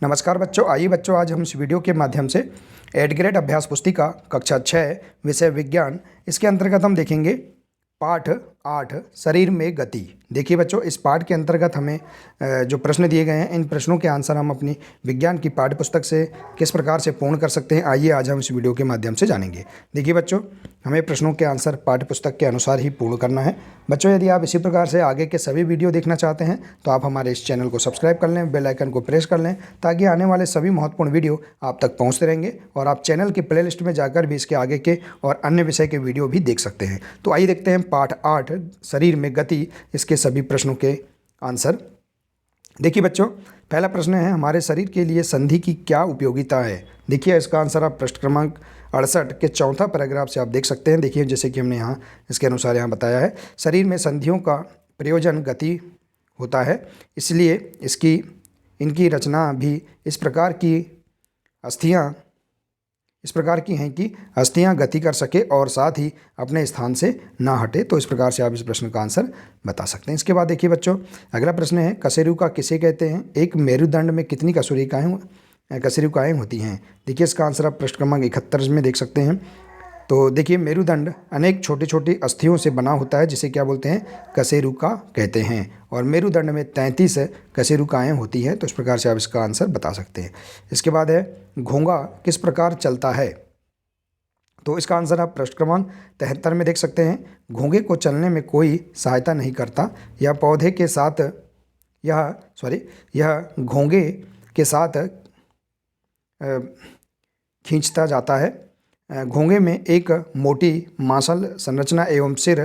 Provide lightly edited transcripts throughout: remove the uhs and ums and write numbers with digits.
नमस्कार बच्चों, आइए बच्चों आज हम इस वीडियो के माध्यम से 8th ग्रेड अभ्यास पुस्तिका कक्षा 6 विषय विज्ञान इसके अंतर्गत हम देखेंगे पाठ 8 शरीर में गति। देखिए बच्चों, इस पाठ के अंतर्गत हमें जो प्रश्न दिए गए हैं, इन प्रश्नों के आंसर हम अपनी विज्ञान की पाठ्य पुस्तक से किस प्रकार से पूर्ण कर सकते हैं, आइए आज हम इस वीडियो के माध्यम से जानेंगे। देखिए बच्चों, हमें प्रश्नों के आंसर पाठ्य पुस्तक के अनुसार ही पूर्ण करना है। बच्चों, यदि आप इसी प्रकार से आगे के सभी वीडियो देखना चाहते हैं तो आप हमारे इस चैनल को सब्सक्राइब कर लें, बेल आइकन को प्रेस कर लें, ताकि आने वाले सभी महत्वपूर्ण वीडियो आप तक पहुंचते रहेंगे और आप चैनल की प्लेलिस्ट में जाकर भी इसके आगे के और अन्य विषय के वीडियो भी देख सकते हैं। तो आइए देखते हैं पाठ 8 शरीर में गति, इसके सभी प्रश्नों के आंसर। देखिए बच्चों, पहला प्रश्न है, हमारे शरीर के लिए संधि की क्या उपयोगिता है। देखिए इसका आंसर आप पृष्ठ क्रमांक 68 के चौथा पैराग्राफ से आप देख सकते हैं। देखिए जैसे कि हमने यहाँ इसके अनुसार यहाँ बताया है, शरीर में संधियों का प्रयोजन गति होता है, इसलिए इनकी रचना भी इस प्रकार की हैं कि अस्थियां गति कर सके और साथ ही अपने स्थान से ना हटे। तो इस प्रकार से आप इस प्रश्न का आंसर बता सकते हैं। इसके बाद देखिए बच्चों, अगला प्रश्न है, कशेरुका किसे कहते हैं। एक मेरुदंड में कितनी कशेरुकाएँ होती हैं। देखिए इसका आंसर आप पृष्ठ क्रमांक 71 में देख सकते हैं। तो देखिए, मेरुदंड अनेक छोटी छोटी अस्थियों से बना होता है, जिसे क्या बोलते हैं, कशेरुका कहते हैं, और मेरुदंड में 33 कशेरुकाएँ होती हैं। तो इस प्रकार से आप इसका आंसर बता सकते हैं। इसके बाद है, घोंगा किस प्रकार चलता है। तो इसका आंसर आप पृष्ठ क्रमांक 73 में देख सकते हैं। घोंगे को चलने में कोई सहायता नहीं करता, यह घोंगे के साथ खींचता जाता है। घोंगे में एक मोटी मांसल संरचना एवं सिर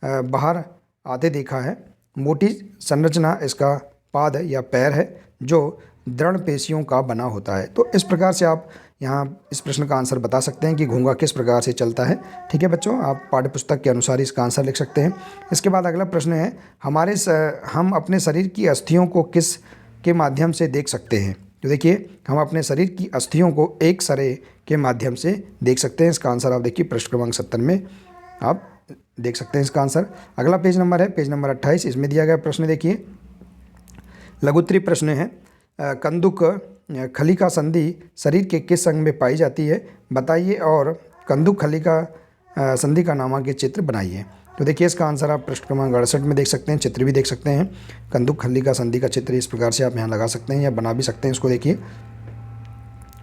बाहर आते देखा है। मोटी संरचना इसका पाद या पैर है, जो दृढ़ पेशियों का बना होता है। तो इस प्रकार से आप यहाँ इस प्रश्न का आंसर बता सकते हैं कि घोंगा किस प्रकार से चलता है। ठीक है बच्चों, आप पाठ्य पुस्तक के अनुसार इसका आंसर लिख सकते हैं। इसके बाद अगला प्रश्न है, हम अपने शरीर की अस्थियों को किस के माध्यम से देख सकते हैं। तो देखिए, हम अपने शरीर की अस्थियों को एक सरे के माध्यम से देख सकते हैं। इसका आंसर आप देखिए पृष्ठ क्रमांक 70 में आप देख सकते हैं इसका आंसर। अगला पेज नंबर है पेज नंबर 28। इसमें दिया गया प्रश्न देखिए, लघुत्तरीय प्रश्न है, कंदुक खलिका संधि शरीर के किस अंग में पाई जाती है, बताइए, और कंदुक खलिका संधि का नामांकित चित्र बनाइए। तो देखिए इसका आंसर आप पृष्ठ क्रमांक 68 में देख सकते हैं, चित्र भी देख सकते हैं। कंदुक खलिका संधि का चित्र इस प्रकार से आप यहाँ लगा सकते हैं या बना भी सकते हैं। इसको देखिए,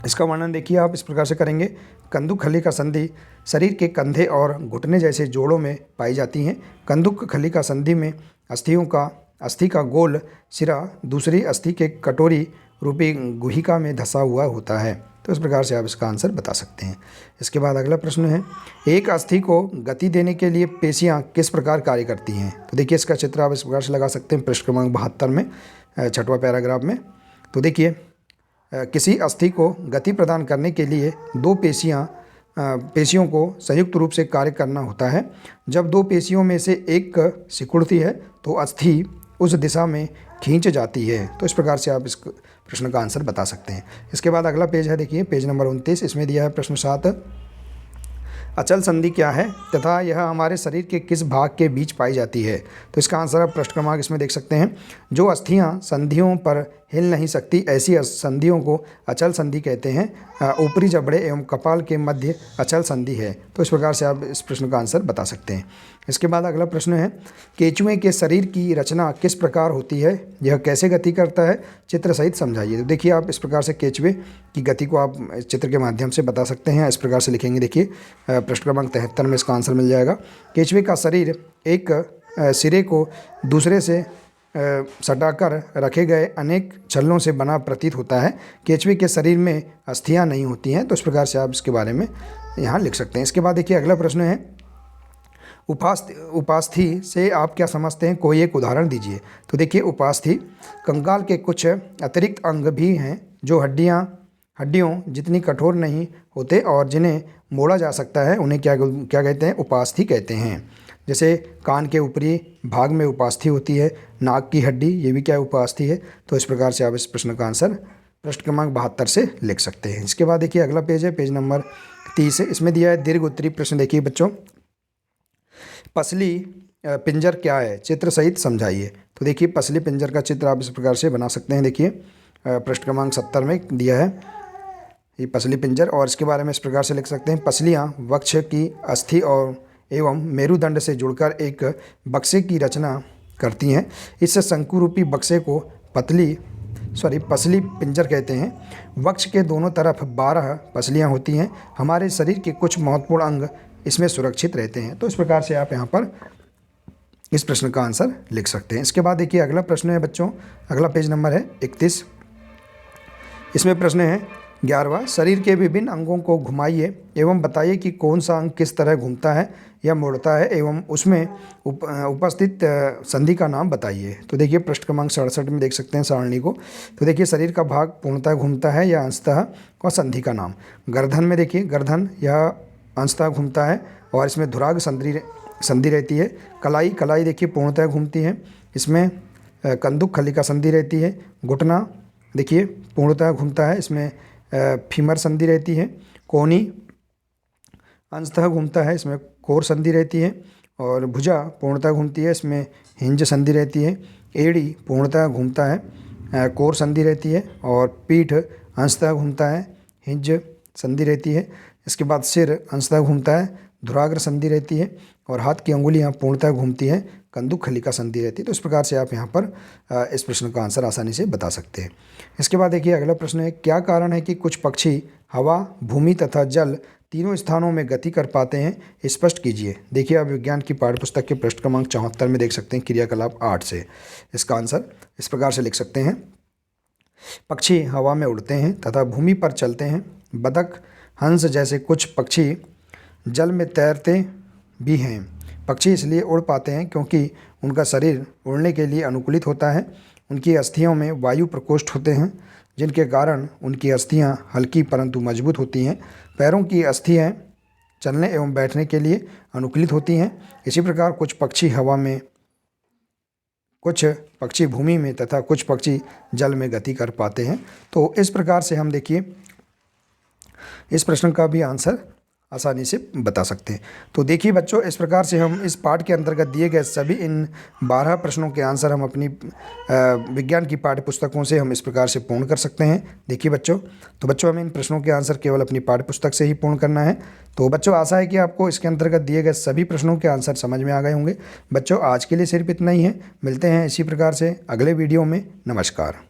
इसका वर्णन देखिए आप इस प्रकार से करेंगे, कंदुक खलिका संधि शरीर के कंधे और घुटने जैसे जोड़ों में पाई जाती हैं। कंदुक खलिका संधि में अस्थि का गोल सिरा दूसरी अस्थि के कटोरी रूपी गुहिका में धंसा हुआ होता है। तो इस प्रकार से आप इसका आंसर बता सकते हैं। इसके बाद अगला प्रश्न है, एक अस्थि को गति देने के लिए पेशियां किस प्रकार कार्य करती हैं। तो देखिए इसका चित्र आप इस प्रकार से लगा सकते हैं पृष्ठ क्रमांक 72 में 6वां पैराग्राफ में। तो देखिए, किसी अस्थि को गति प्रदान करने के लिए दो पेशियों को संयुक्त रूप से कार्य करना होता है। जब दो पेशियों में से एक सिकुड़ती है तो अस्थि उस दिशा में खींच जाती है। तो इस प्रकार से आप इस प्रश्न का आंसर बता सकते हैं। इसके बाद अगला पेज है देखिए पेज नंबर 29। इसमें दिया है प्रश्न 7, अचल संधि क्या है तथा यह हमारे शरीर के किस भाग के बीच पाई जाती है। तो इसका आंसर आप पृष्ठ क्रमांक इसमें देख सकते हैं। जो अस्थियां संधियों पर हिल नहीं सकती, ऐसी संधियों को अचल संधि कहते हैं। ऊपरी जबड़े एवं कपाल के मध्य अचल संधि है। तो इस प्रकार से आप इस प्रश्न का आंसर बता सकते हैं। इसके बाद अगला प्रश्न है, केंचुए के शरीर की रचना किस प्रकार होती है, यह कैसे गति करता है, चित्र सहित समझाइए। तो देखिए आप इस प्रकार से केंचुए की गति को आप चित्र के माध्यम से बता सकते हैं। इस प्रकार से लिखेंगे, देखिए पृष्ठ क्रमांक 73 में इसका आंसर मिल जाएगा। केंचुए का शरीर एक सिरे को दूसरे से सटाकर रखे गए अनेक छल्लों से बना प्रतीत होता है। केंचुए के शरीर में अस्थियां नहीं होती हैं। तो इस प्रकार से आप इसके बारे में यहाँ लिख सकते हैं। इसके बाद देखिए अगला प्रश्न है, उपास्थि से आप क्या समझते हैं, कोई एक उदाहरण दीजिए। तो देखिए, उपास्थि कंकाल के कुछ अतिरिक्त अंग भी हैं जो हड्डियों जितनी कठोर नहीं होते और जिन्हें मोड़ा जा सकता है, उन्हें क्या कहते हैं, उपास्थि कहते हैं। जैसे कान के ऊपरी भाग में उपास्थि होती है, नाक की हड्डी, ये भी क्या उपास्थि है। तो इस प्रकार से आप इस प्रश्न का आंसर पृष्ठ क्रमांक 72 से लिख सकते हैं। इसके बाद देखिए अगला पेज है पेज नंबर 30। इसमें दिया है दीर्घ उत्तरीय प्रश्न। देखिए बच्चों, पसली पिंजर क्या है, चित्र सहित समझाइए। तो देखिए, पसली पिंजर का चित्र आप इस प्रकार से बना सकते हैं। देखिए पृष्ठ क्रमांक 70 में दिया है ये पसली पिंजर। और इसके बारे में इस प्रकार से लिख सकते हैं, पसलियाँ वक्ष की अस्थि और एवं मेरुदंड से जुड़कर एक बक्से की रचना करती हैं। इस शंकुरूपी बक्से को पसली पिंजर कहते हैं। वक्ष के दोनों तरफ 12 पसलियाँ होती हैं। हमारे शरीर के कुछ महत्वपूर्ण अंग इसमें सुरक्षित रहते हैं। तो इस प्रकार से आप यहाँ पर इस प्रश्न का आंसर लिख सकते हैं। इसके बाद देखिए अगला प्रश्न है बच्चों, अगला पेज नंबर है 31। इसमें प्रश्न है 11वां, शरीर के विभिन्न अंगों को घुमाइए एवं बताइए कि कौन सा अंग किस तरह घूमता है या मुड़ता है एवं उसमें उपस्थित संधि का नाम बताइए। तो देखिए पृष्ठ क्रमांक 67 में देख सकते हैं सारणी को। तो देखिए शरीर का भाग पूर्णतः घूमता है या अंशतः और संधि का नाम। गर्दन में देखिए गर्दन यह अंशतः घूमता है और इसमें धुराग संधि रहती है। कलाई देखिए पूर्णतः घूमती है, इसमें कंदुक खलिका संधि रहती है। घुटना देखिए पूर्णतः घूमता है, इसमें फीमर संधि रहती है। कोहनी अंशतः घूमता है, इसमें कोर संधि रहती है। और भुजा पूर्णतः घूमती है, इसमें हिंज संधि रहती है। एड़ी पूर्णतः घूमता है, कोर संधि रहती है। और पीठ अंशतः घूमता है, हिंज संधि रहती है। इसके बाद सिर अंशतः घूमता है, धुराग्र संधि रहती है। और हाथ की अंगुलियां पूर्णतः घूमती हैं, कंदुक खलिका संधि रहती है। तो इस प्रकार से आप यहाँ पर इस प्रश्न का आंसर आसानी से बता सकते हैं। इसके बाद देखिए अगला प्रश्न है, क्या कारण है कि कुछ पक्षी हवा, भूमि तथा जल तीनों स्थानों में गति कर पाते हैं, स्पष्ट कीजिए। देखिए आप विज्ञान की पाठ्यपुस्तक के पृष्ठ क्रमांक 74 में देख सकते हैं क्रियाकलाप 8 से इसका आंसर इस प्रकार से लिख सकते हैं, पक्षी हवा में उड़ते हैं तथा भूमि पर चलते हैं। बतख, हंस जैसे कुछ पक्षी जल में तैरते भी हैं। पक्षी इसलिए उड़ पाते हैं क्योंकि उनका शरीर उड़ने के लिए अनुकूलित होता है। उनकी अस्थियों में वायु प्रकोष्ठ होते हैं, जिनके कारण उनकी अस्थियां हल्की परंतु मजबूत होती हैं। पैरों की अस्थियां चलने एवं बैठने के लिए अनुकूलित होती हैं। इसी प्रकार कुछ पक्षी हवा में, कुछ पक्षी भूमि में तथा कुछ पक्षी जल में गति कर पाते हैं। तो इस प्रकार से हम देखिए इस प्रश्न का भी आंसर आसानी से बता सकते हैं। तो देखिए बच्चों, इस प्रकार से हम इस पाठ के अंतर्गत दिए गए सभी इन 12 प्रश्नों के आंसर हम अपनी विज्ञान की पाठ्य पुस्तकों से हम इस प्रकार से पूर्ण कर सकते हैं। देखिए बच्चों, तो बच्चों हमें इन प्रश्नों के आंसर केवल अपनी पाठ्य पुस्तक से ही पूर्ण करना है। तो बच्चों आशा है कि आपको इसके अंतर्गत दिए गए सभी प्रश्नों के आंसर समझ में आ गए होंगे। बच्चों आज के लिए सिर्फ इतना ही है, मिलते हैं इसी प्रकार से अगले वीडियो में। नमस्कार।